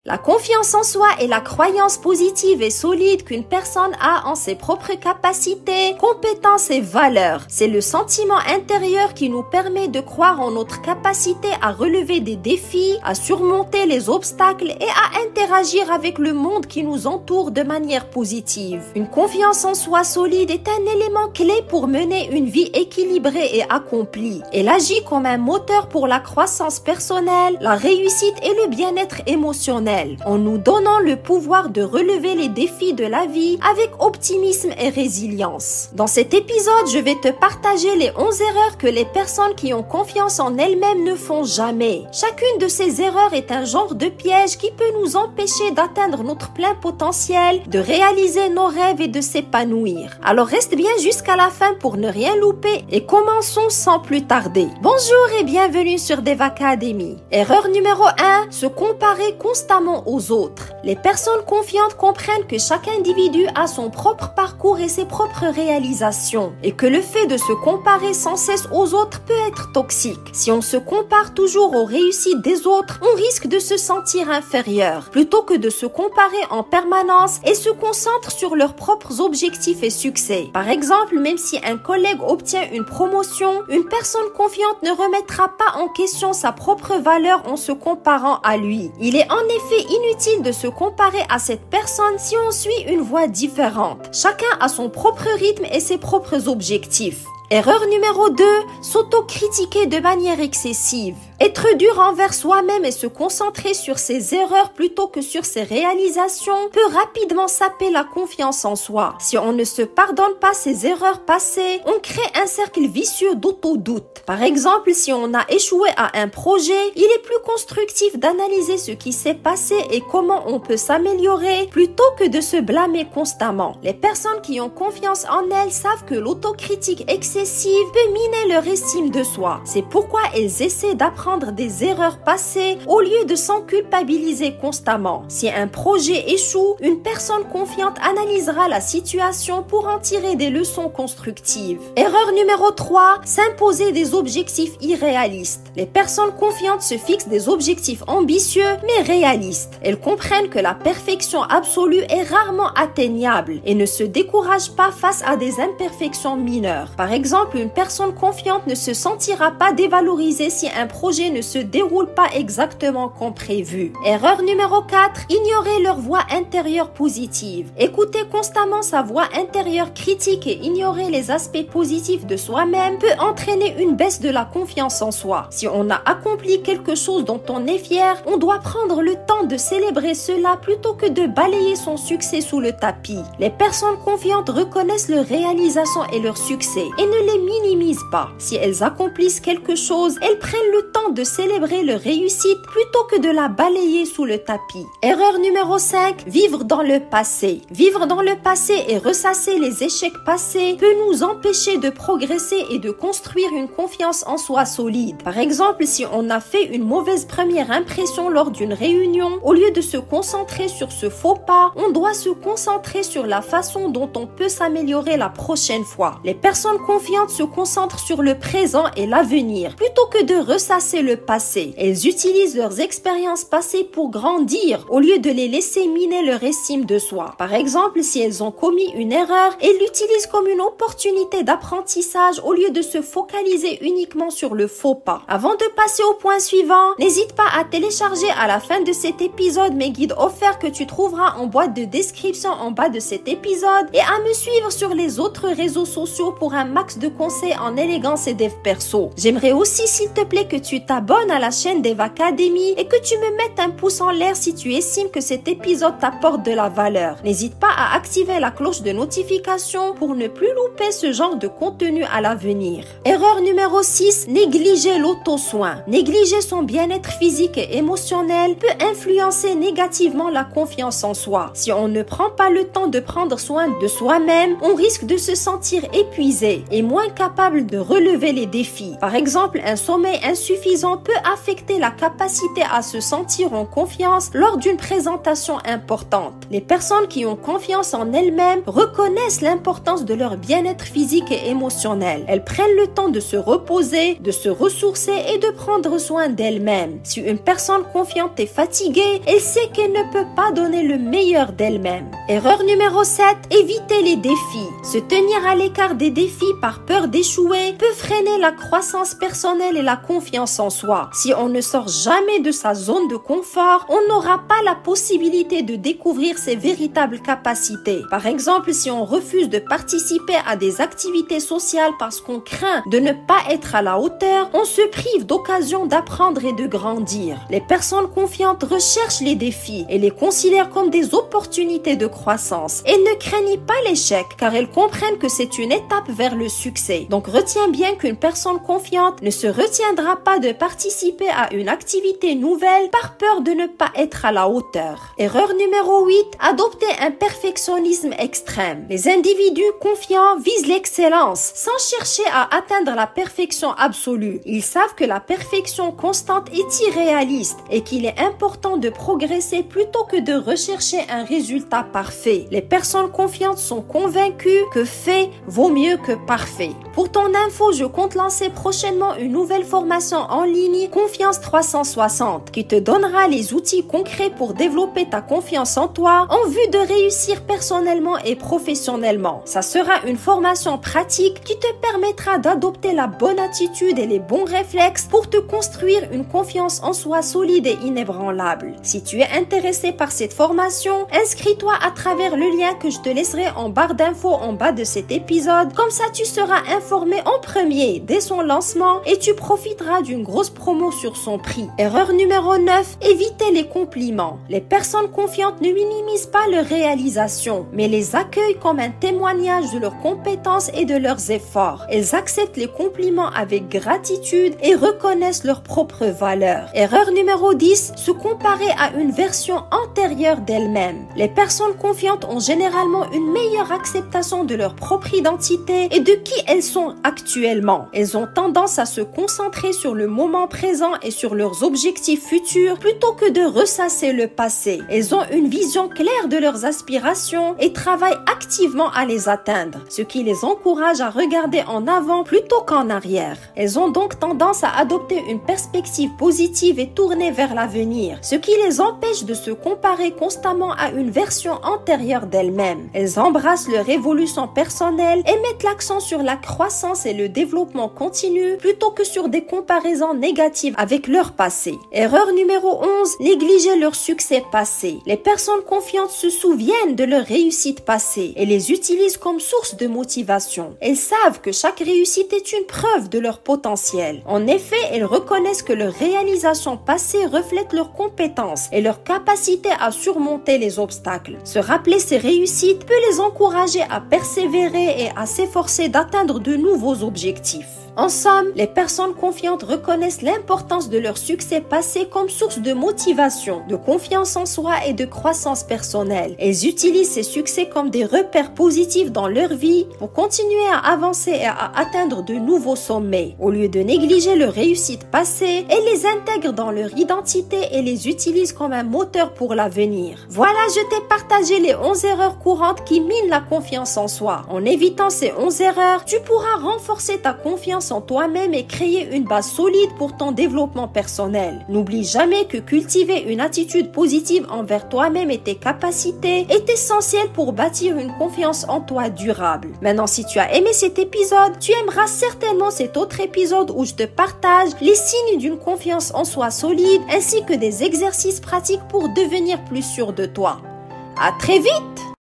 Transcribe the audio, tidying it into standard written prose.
La confiance en soi est la croyance positive et solide qu'une personne a en ses propres capacités, compétences et valeurs. C'est le sentiment intérieur qui nous permet de croire en notre capacité à relever des défis, à surmonter les obstacles et à interagir avec le monde qui nous entoure de manière positive. Une confiance en soi solide est un élément clé pour mener une vie équilibrée et accomplie. Elle agit comme un moteur pour la croissance personnelle, la réussite et le bien-être émotionnel, en nous donnant le pouvoir de relever les défis de la vie avec optimisme et résilience. Dans cet épisode, je vais te partager les 11 erreurs que les personnes qui ont confiance en elles-mêmes ne font jamais. Chacune de ces erreurs est un genre de piège qui peut nous empêcher d'atteindre notre plein potentiel, de réaliser nos rêves et de s'épanouir. Alors reste bien jusqu'à la fin pour ne rien louper et commençons sans plus tarder. Bonjour et bienvenue sur Deva Academy. Erreur numéro 1, se comparer constamment aux autres. Les personnes confiantes comprennent que chaque individu a son propre parcours et ses propres réalisations et que le fait de se comparer sans cesse aux autres peut être toxique. Si on se compare toujours aux réussites des autres, on risque de se sentir inférieur plutôt que de se comparer en permanence et se concentre sur leurs propres objectifs et succès. Par exemple, même si un collègue obtient une promotion, une personne confiante ne remettra pas en question sa propre valeur en se comparant à lui. Il est en effet inutile de se comparer à cette personne si on suit une voie différente. Chacun a son propre rythme et ses propres objectifs. Erreur numéro 2, s'autocritiquer de manière excessive. Être dur envers soi-même et se concentrer sur ses erreurs plutôt que sur ses réalisations peut rapidement saper la confiance en soi. Si on ne se pardonne pas ses erreurs passées, on crée un cercle vicieux d'auto-doute. Par exemple, si on a échoué à un projet, il est plus constructif d'analyser ce qui s'est passé et comment on peut s'améliorer plutôt que de se blâmer constamment. Les personnes qui ont confiance en elles savent que l'autocritique excessive peut miner leur estime de soi. C'est pourquoi elles essaient d'apprendre des erreurs passées au lieu de s'en culpabiliser constamment. Si un projet échoue, une personne confiante analysera la situation pour en tirer des leçons constructives. Erreur numéro 3, s'imposer des objectifs irréalistes. Les personnes confiantes se fixent des objectifs ambitieux mais réalistes. Elles comprennent que la perfection absolue est rarement atteignable et ne se découragent pas face à des imperfections mineures. Par exemple, une personne confiante ne se sentira pas dévalorisée si un projet ne se déroule pas exactement comme prévu. Erreur numéro 4, ignorer leur voix intérieure positive. Écouter constamment sa voix intérieure critique et ignorer les aspects positifs de soi-même peut entraîner une baisse de la confiance en soi. Si on a accompli quelque chose dont on est fier, on doit prendre le temps de célébrer cela plutôt que de balayer son succès sous le tapis. Les personnes confiantes reconnaissent leurs réalisations et leurs succès et ne les minimisent pas. Si elles accomplissent quelque chose, elles prennent le temps de célébrer leur réussite plutôt que de la balayer sous le tapis. Erreur numéro 5, vivre dans le passé. Vivre dans le passé et ressasser les échecs passés peut nous empêcher de progresser et de construire une confiance en soi solide. Par exemple, si on a fait une mauvaise première impression lors d'une réunion, au lieu de se concentrer sur ce faux pas, on doit se concentrer sur la façon dont on peut s'améliorer la prochaine fois. Les personnes confiantes se concentrent sur le présent et l'avenir plutôt que de ressasser le passé. Elles utilisent leurs expériences passées pour grandir au lieu de les laisser miner leur estime de soi. Par exemple, si elles ont commis une erreur, elles l'utilisent comme une opportunité d'apprentissage au lieu de se focaliser uniquement sur le faux pas. Avant de passer au point suivant, n'hésite pas à télécharger à la fin de cet épisode mes guides offerts que tu trouveras en boîte de description en bas de cet épisode et à me suivre sur les autres réseaux sociaux pour un max de conseils en élégance et dev perso. J'aimerais aussi, s'il te plaît, que tu t'abonnes à la chaîne Deva Academy et que tu me mettes un pouce en l'air si tu estimes que cet épisode t'apporte de la valeur. N'hésite pas à activer la cloche de notification pour ne plus louper ce genre de contenu à l'avenir. Erreur numéro 6, négliger l'auto-soin. Négliger son bien-être physique et émotionnel peut influencer négativement la confiance en soi. Si on ne prend pas le temps de prendre soin de soi-même, on risque de se sentir épuisé et moins capable de relever les défis. Par exemple, un sommeil insuffisant peut affecter la capacité à se sentir en confiance lors d'une présentation importante. Les personnes qui ont confiance en elles-mêmes reconnaissent l'importance de leur bien-être physique et émotionnel. Elles prennent le temps de se reposer, de se ressourcer et de prendre soin d'elles-mêmes. Si une personne confiante est fatiguée, elle sait qu'elle ne peut pas donner le meilleur d'elle-même. Erreur numéro 7, éviter les défis. Se tenir à l'écart des défis par peur d'échouer peut freiner la croissance personnelle et la confiance en soi. Si on ne sort jamais de sa zone de confort, on n'aura pas la possibilité de découvrir ses véritables capacités. Par exemple, si on refuse de participer à des activités sociales parce qu'on craint de ne pas être à la hauteur, on se prive d'occasion d'apprendre et de grandir. Les personnes confiantes recherchent les défis et les considèrent comme des opportunités de croissance et ne craignent pas l'échec car elles comprennent que c'est une étape vers le succès. Donc retiens bien qu'une personne confiante ne se retiendra pas de participer à une activité nouvelle par peur de ne pas être à la hauteur. Erreur numéro 8, adopter un perfectionnisme extrême. Les individus confiants visent l'excellence sans chercher à atteindre la perfection absolue. Ils savent que la perfection constante est irréaliste et qu'il est important de progresser plutôt que de rechercher un résultat parfait. Les personnes confiantes sont convaincues que fait vaut mieux que parfait. Pour ton info, je compte lancer prochainement une nouvelle formation en ligne Confiance 360 qui te donnera les outils concrets pour développer ta confiance en toi en vue de réussir personnellement et professionnellement. Ça sera une formation pratique qui te permettra d'adopter la bonne attitude et les bons réflexes pour te construire une confiance en soi solide et inébranlable. Si tu es intéressé par cette formation, inscris-toi à travers le lien que je te laisserai en barre d'infos en bas de cet épisode. Comme ça, tu seras informé en premier dès son lancement et tu profiteras d'une grosse promo sur son prix. Erreur numéro 9, éviter les compliments. Les personnes confiantes ne minimisent pas leurs réalisations, mais les accueillent comme un témoignage de leurs compétences et de leurs efforts. Elles acceptent les compliments avec gratitude et reconnaissent leur propre valeur. Erreur numéro 10, se comparer à une version antérieure d'elles-mêmes. Les personnes confiantes ont généralement une meilleure acceptation de leur propre identité et de qui elles sont actuellement. Elles ont tendance à se concentrer sur le moment présent et sur leurs objectifs futurs plutôt que de ressasser le passé. Elles ont une vision claire de leurs aspirations et travaillent activement à les atteindre, ce qui les encourage à regarder en avant plutôt qu'en arrière. Elles ont donc tendance à adopter une perspective positive et tournée vers l'avenir, ce qui les empêche de se comparer constamment à une version antérieure d'elles-mêmes. Elles embrassent leur évolution personnelle et mettent l'accent sur la croissance et le développement continu plutôt que sur des comparaisons négatives avec leur passé. Erreur numéro 11, négliger leur succès passé. Les personnes confiantes se souviennent de leur réussite passée et les utilisent comme source de motivation. Elles savent que chaque réussite est une preuve de leur potentiel. En effet, elles reconnaissent que leurs réalisations passées reflètent leurs compétences et leur capacité à surmonter les obstacles. Se rappeler ces réussites peut les encourager à persévérer et à s'efforcer d'atteindre de nouveaux objectifs. En somme, les personnes confiantes reconnaissent l'importance de leur succès passé comme source de motivation, de confiance en soi et de croissance personnelle. Elles utilisent ces succès comme des repères positifs dans leur vie pour continuer à avancer et à atteindre de nouveaux sommets. Au lieu de négliger leurs réussites passées, elles les intègrent dans leur identité et les utilisent comme un moteur pour l'avenir. Voilà, je t'ai partagé les 11 erreurs courantes qui minent la confiance en soi. En évitant ces 11 erreurs, tu pourras renforcer ta confiance en toi-même et créer une base solide pour ton développement personnel. N'oublie jamais que cultiver une attitude positive envers toi-même et tes capacités est essentiel pour bâtir une confiance en toi durable. Maintenant, si tu as aimé cet épisode, tu aimeras certainement cet autre épisode où je te partage les signes d'une confiance en soi solide ainsi que des exercices pratiques pour devenir plus sûr de toi. À très vite!